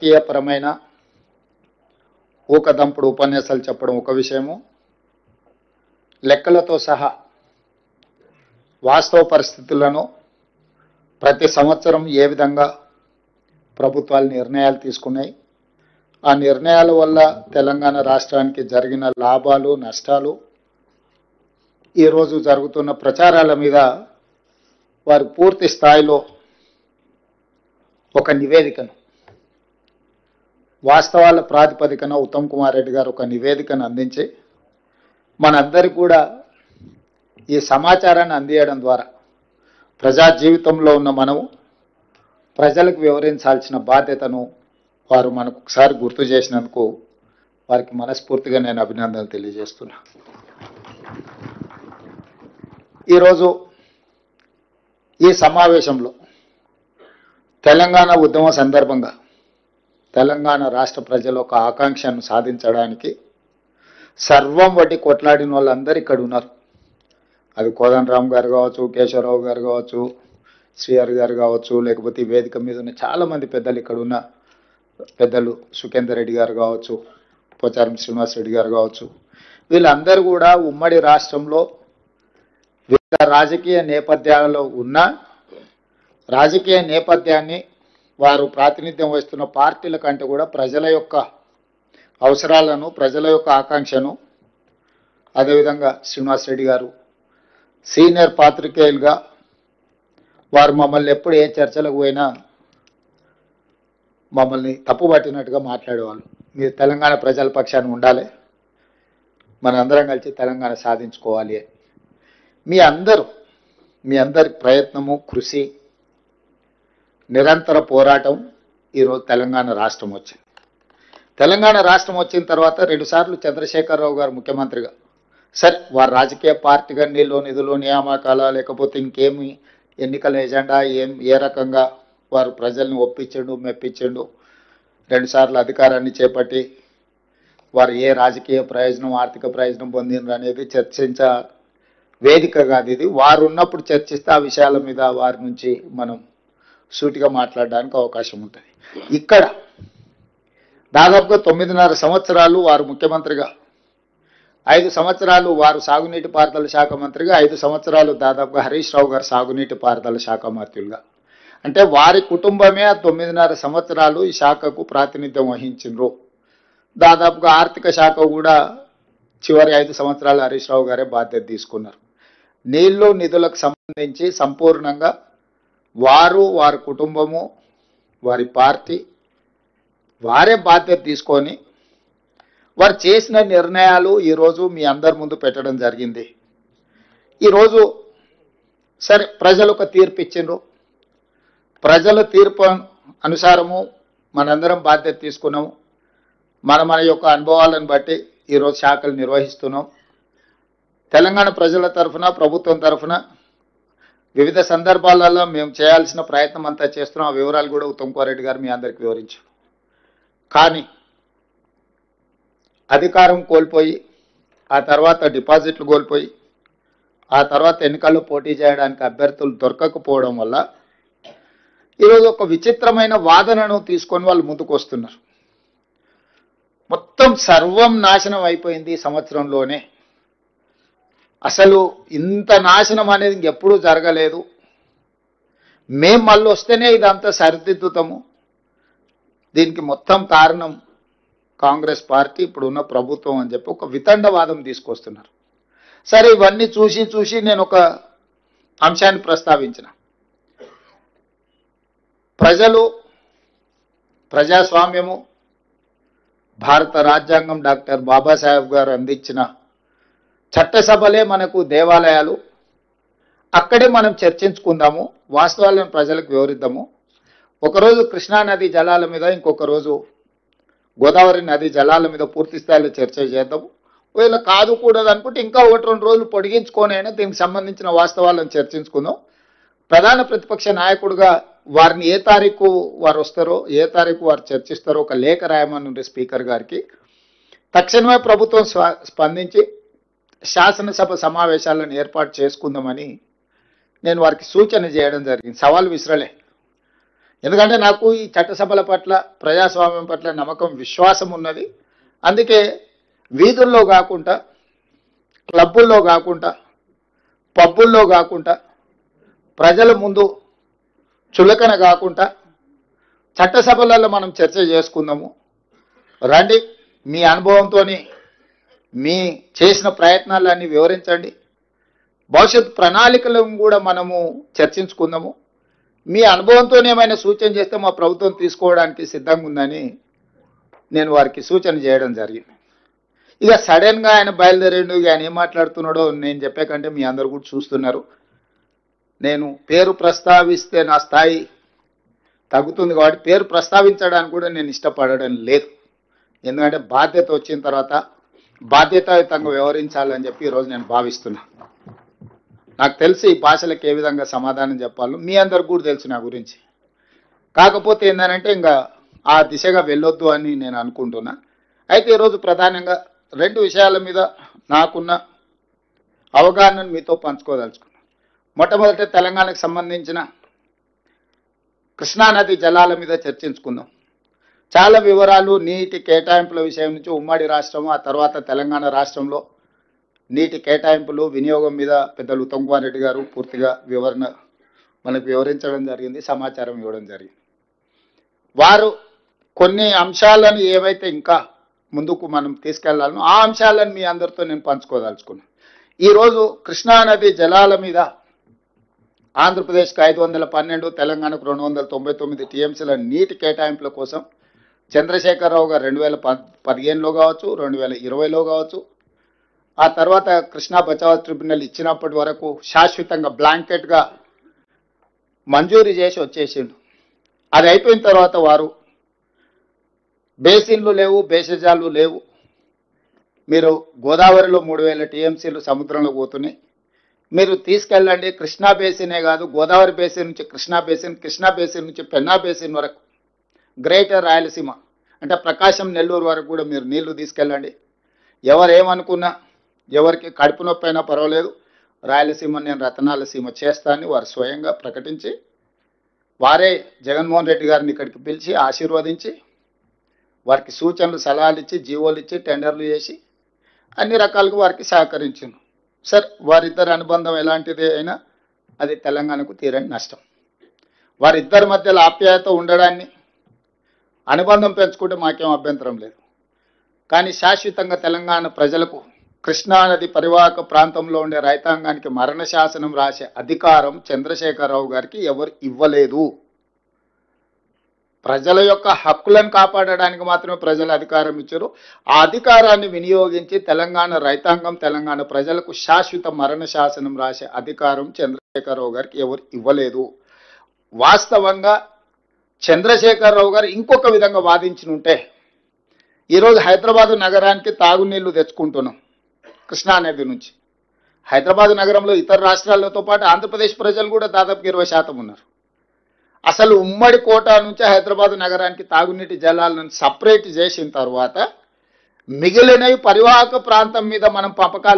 రాజకీయపరమైన ఊకదంపుడు ఉపన్యాసాలు చెప్పడం ఒక విషయము, లెక్కలతో సహా వాస్తవ పరిస్థితులను ప్రతి సంవత్సరం ఏ విధంగా ప్రభుత్వాలు నిర్ణయాలు తీసుకున్నాయి, ఆ నిర్ణయాల వల్ల తెలంగాణ రాష్ట్రానికి జరిగిన లాభాలు నష్టాలు, ఈరోజు జరుగుతున్న ప్రచారాల మీద వారు పూర్తి స్థాయిలో ఒక నివేదికను, వాస్తవాల ప్రాతిపదికన ఉత్తమ్ కుమార్ రెడ్డి గారు ఒక నివేదికను అందించి మనందరికీ కూడా ఈ సమాచారాన్ని అందించడం ద్వారా ప్రజా జీవితంలో ఉన్న మనము ప్రజలకు వివరించాల్సిన బాధ్యతను వారు మనకు ఒకసారి గుర్తు చేసినందుకు వారికి మనస్ఫూర్తిగా నేను అభినందనలు తెలియజేస్తున్నా. ఈరోజు ఈ సమావేశంలో తెలంగాణ ఉద్యమ సందర్భంగా తెలంగాణ రాష్ట్ర ప్రజల ఒక ఆకాంక్షను సాధించడానికి సర్వం వడ్డీ కొట్లాడిన వాళ్ళందరూ ఇక్కడ ఉన్నారు. అది కోదండరామ్ గారు కావచ్చు, కేశవరావు గారు కావచ్చు, శ్రీహరి గారు కావచ్చు, లేకపోతే ఈ వేదిక మీద ఉన్న చాలామంది పెద్దలు ఇక్కడ ఉన్న పెద్దలు, సుఖేందర్ రెడ్డి గారు కావచ్చు, పోచారం శ్రీనివాస్ రెడ్డి గారు కావచ్చు, వీళ్ళందరూ కూడా ఉమ్మడి రాష్ట్రంలో వివిధ రాజకీయ నేపథ్యాలలో ఉన్న రాజకీయ నేపథ్యాన్ని వారు ప్రాతినిధ్యం వహిస్తున్న పార్టీల కంటే కూడా ప్రజల యొక్క అవసరాలను, ప్రజల యొక్క ఆకాంక్షను, అదేవిధంగా శ్రీనివాస్ రెడ్డి గారు సీనియర్ పాత్రికేయులుగా వారు మమ్మల్ని ఎప్పుడు ఏ చర్చలకు పోయినా మమ్మల్ని తప్పుపట్టినట్టుగా మాట్లాడేవాళ్ళు. మీరు తెలంగాణ ప్రజల పక్షాన్ని ఉండాలి, మనందరం కలిసి తెలంగాణ సాధించుకోవాలి అని. మీ అందరి ప్రయత్నము, కృషి, నిరంతర పోరాటం ఈరోజు తెలంగాణ రాష్ట్రం వచ్చింది. తెలంగాణ రాష్ట్రం వచ్చిన తర్వాత 2 సార్లు చంద్రశేఖరరావు గారు ముఖ్యమంత్రిగా, సరే వారు రాజకీయ పార్టీగా నిధులు నియామకాల లేకపోతే ఇంకేమి ఎన్నికల ఎజెండా ఏ రకంగా వారు ప్రజల్ని ఒప్పించండు మెప్పించండు, 2 సార్లు అధికారాన్ని చేపట్టి వారు ఏ రాజకీయ ప్రయోజనం, ఆర్థిక ప్రయోజనం పొందినరు అనేది చర్చించ వేదిక కాదు ఇది. వారు ఉన్నప్పుడు చర్చిస్తే ఆ విషయాల మీద వారి నుంచి మనం సూటిగా మాట్లాడడానికి అవకాశం ఉంటుంది. ఇక్కడ దాదాపుగా 9.5 సంవత్సరాలు వారు ముఖ్యమంత్రిగా, 5 సంవత్సరాలు వారు సాగునీటి పారుదల శాఖ మంత్రిగా, 5 సంవత్సరాలు దాదాపుగా హరీష్ రావు గారు సాగునీటి పారుదల శాఖ మంత్రులుగా. అంటే వారి కుటుంబమే ఆ 9.5 సంవత్సరాలు ఈ శాఖకు ప్రాతినిధ్యం వహించిండ్రు. దాదాపుగా ఆర్థిక శాఖ కూడా చివరి 5 సంవత్సరాలు హరీష్ రావు గారే బాధ్యత తీసుకున్నారు. నీళ్లు నిధులకు సంబంధించి సంపూర్ణంగా వారి కుటుంబము, వారి పార్టీ వారే బాధ్యత తీసుకొని వారు చేసిన నిర్ణయాలు ఈరోజు మీ అందరి ముందు పెట్టడం జరిగింది. ఈరోజు సరే ప్రజలు ఒక తీర్పు ఇచ్చిండ్రు, ప్రజల తీర్పు అనుసారము మనందరం బాధ్యత తీసుకున్నాము. మన యొక్క అనుభవాలను బట్టి ఈరోజు శాఖలు నిర్వహిస్తున్నాం. తెలంగాణ ప్రజల తరఫున, ప్రభుత్వం తరఫున వివిధ సందర్భాలలో మేము చేయాల్సిన ప్రయత్నం అంతా చేస్తున్నాం. ఆ వివరాలు కూడా ఉత్తమ్ కుమార్ రెడ్డి గారు మీ అందరికీ వివరించారు. కానీ అధికారం కోల్పోయి, ఆ తర్వాత డిపాజిట్లు కోల్పోయి, ఆ తర్వాత ఎన్నికల్లో పోటీ చేయడానికి అభ్యర్థులు దొరకకపోవడం వల్ల ఈరోజు ఒక విచిత్రమైన వాదనను తీసుకొని వాళ్ళు ముందుకు వస్తున్నారు. మొత్తం సర్వం నాశనం అయిపోయింది ఈ సంవత్సరంలోనే, అసలు ఇంత నాశనం అనేది ఇంకెప్పుడూ జరగలేదు, మేం మళ్ళీ వస్తేనే ఇదంతా సరిదిద్దుతాము, దీనికి మొత్తం కారణం కాంగ్రెస్ పార్టీ, ఇప్పుడున్న ప్రభుత్వం అని చెప్పి ఒక వితండవాదం తీసుకొస్తున్నారు. సరే ఇవన్నీ చూసి నేను ఒక అంశాన్ని ప్రస్తావించిన. ప్రజాస్వామ్యము, భారత రాజ్యాంగం, డాక్టర్ బాబాసాహెబ్ గారు అందించిన చట్టసభలే మనకు దేవాలయాలు. అక్కడే మనం చర్చించుకుందాము, వాస్తవాలను ప్రజలకు వివరిద్దాము. ఒకరోజు కృష్ణా నది జలాల మీద, ఇంకొక రోజు గోదావరి నది జలాల మీద పూర్తి స్థాయిలో చర్చ చేద్దాము. ఒకవేళ కాదు కూడదు అనుకుంటే ఇంకా 1-2 రోజులు పొడిగించుకొని అయినా దీనికి సంబంధించిన వాస్తవాలను చర్చించుకుందాం. ప్రధాన ప్రతిపక్ష నాయకుడిగా వారిని ఏ తారీఖు వారు వస్తారో, ఏ తారీఖు వారు చర్చిస్తారో ఒక లేఖ రాయమని స్పీకర్ గారికి. తక్షణమే ప్రభుత్వం స్పందించి శాసనసభ సమావేశాలను ఏర్పాటు చేసుకుందామని నేను వారికి సూచన చేయడం జరిగింది. సవాల్ విసరలే. ఎందుకంటే నాకు ఈ చట్టసభల పట్ల ప్రజాస్వామ్యం పట్ల నమ్మకం విశ్వాసం ఉన్నది. అందుకే వీధుల్లో కాకుండా, క్లబ్బుల్లో కాకుండా, పబ్బుల్లో కాకుండా, ప్రజల ముందు చులకన కాకుండా చట్టసభలలో మనం చర్చ చేసుకుందాము. రండి, మీ అనుభవంతో మీ చేసిన ప్రయత్నాలన్నీ వివరించండి. భవిష్యత్ ప్రణాళికలను కూడా మనము చర్చించుకుందాము. మీ అనుభవంతో ఏమైనా సూచన చేస్తే మా ప్రభుత్వం తీసుకోవడానికి సిద్ధంగా ఉందని నేను వారికి సూచన చేయడం జరిగింది. ఇక సడన్గా ఆయన బయలుదేరిండు. ఆయన ఏం మాట్లాడుతున్నాడో నేను చెప్పే కంటే మీ అందరు కూడా చూస్తున్నారు. నేను పేరు ప్రస్తావిస్తే నా స్థాయి తగ్గుతుంది కాబట్టి పేరు ప్రస్తావించడానికి కూడా నేను ఇష్టపడడం లేదు. ఎందుకంటే బాధ్యత వచ్చిన తర్వాత బాధ్యతాయుతంగా వ్యవహరించాలని చెప్పి ఈరోజు నేను భావిస్తున్నా. నాకు తెలిసి ఈ భాషలకు ఏ విధంగా సమాధానం చెప్పాలో మీ అందరికి కూడా తెలుసు నా గురించి. కాకపోతే ఏంటంటే ఇంకా ఆ దిశగా వెళ్ళొద్దు అని నేను అనుకుంటున్నా. అయితే ఈరోజు ప్రధానంగా 2 విషయాల మీద నాకున్న అవగాహనను మీతో పంచుకోదలుచుకున్నాను. మొట్టమొదట తెలంగాణకు సంబంధించిన కృష్ణానది జలాల మీద చర్చించుకుందాం. చాలా వివరాలు నీటి కేటాయింపుల విషయం నుంచి ఉమ్మడి రాష్ట్రం, ఆ తర్వాత తెలంగాణ రాష్ట్రంలో నీటి కేటాయింపులు వినియోగం మీద పెద్దలు ఉత్తమ్ కుమార్ రెడ్డి గారు పూర్తిగా వివరణ మనకు వివరించడం జరిగింది, సమాచారం ఇవ్వడం జరిగింది. వారు కొన్ని అంశాలను ఏవైతే ఇంకా ముందుకు మనం తీసుకెళ్లాలనో ఆ అంశాలను మీ అందరితో నేను పంచుకోదలుచుకున్నాను. ఈరోజు కృష్ణానది జలాల మీద ఆంధ్రప్రదేశ్కి 512, తెలంగాణకు 299 టీఎంసీల నీటి కేటాయింపుల కోసం చంద్రశేఖరరావు గారు 2015లో కావచ్చు, 2020లో కావచ్చు, ఆ తర్వాత కృష్ణా బచావ్ ట్రిబ్యునల్ ఇచ్చినప్పటి వరకు శాశ్వతంగా బ్లాంకెట్గా మంజూరు చేసి వచ్చేసిండు. అది అయిపోయిన తర్వాత వారు బేసిన్లు లేవు, బేసిజాలు లేవు, మీరు గోదావరిలో 3000 టీఎంసీలు సముద్రంలో పోతున్నాయి, మీరు తీసుకెళ్ళండి. కృష్ణా బేసినే కాదు, గోదావరి బేసిన్ నుంచి కృష్ణా బేసిన్, కృష్ణా బేసిన్ నుంచి పెన్నా బేసిన్ వరకు, గ్రేటర్ రాయలసీమ అంటే ప్రకాశం నెల్లూరు వరకు కూడా మీరు నీళ్లు తీసుకెళ్ళండి. ఎవరేమనుకున్నా, ఎవరికి కడుపు నొప్పి అయినా పర్వాలేదు, రాయలసీమ నేను రతనాల సీమ చేస్తానని వారు స్వయంగా ప్రకటించి, వారే జగన్మోహన్ రెడ్డి గారిని ఇక్కడికి పిలిచి ఆశీర్వదించి వారికి సూచనలు సలహాలు ఇచ్చి జీవోలు ఇచ్చి టెండర్లు చేసి అన్ని రకాలుగా వారికి సహకరించింది. సార్, వారిద్దరి అనుబంధం ఎలాంటిది అయినా అది తెలంగాణకు తీరని నష్టం. వారిద్దరి మధ్యలో ఆప్యాయత ఉండడాన్ని, అనుబంధం పెంచుకుంటే మాకేం అభ్యంతరం లేదు. కానీ శాశ్వతంగా తెలంగాణ ప్రజలకు కృష్ణానది పరివాహక ప్రాంతంలో ఉండే రైతాంగానికి మరణ శాసనం రాసే అధికారం చంద్రశేఖరరావు గారికి ఎవరు ఇవ్వలేదు. ప్రజల యొక్క హక్కులను కాపాడడానికి మాత్రమే ప్రజలు అధికారం ఇచ్చారు. ఆ అధికారాన్ని వినియోగించి తెలంగాణ రైతాంగం, తెలంగాణ ప్రజలకు శాశ్వత మరణ శాసనం రాసే అధికారం చంద్రశేఖరరావు గారికి ఎవరు ఇవ్వలేదు. వాస్తవంగా చంద్రశేఖరరావు గారు ఇంకొక విధంగా వాదించినుంటే ఈరోజు హైదరాబాదు నగరానికి తాగునీళ్లు తెచ్చుకుంటున్నాం కృష్ణానది నుంచి. హైదరాబాద్ నగరంలో ఇతర రాష్ట్రాలతో పాటు ఆంధ్రప్రదేశ్ ప్రజలు కూడా దాదాపు 20% ఉన్నారు. అసలు ఉమ్మడి కోటా నుంచి హైదరాబాద్ నగరానికి తాగునీటి జలాలను సపరేట్ చేసిన తర్వాత మిగిలినవి పరివాహక ప్రాంతం మీద మనం పంపకాలు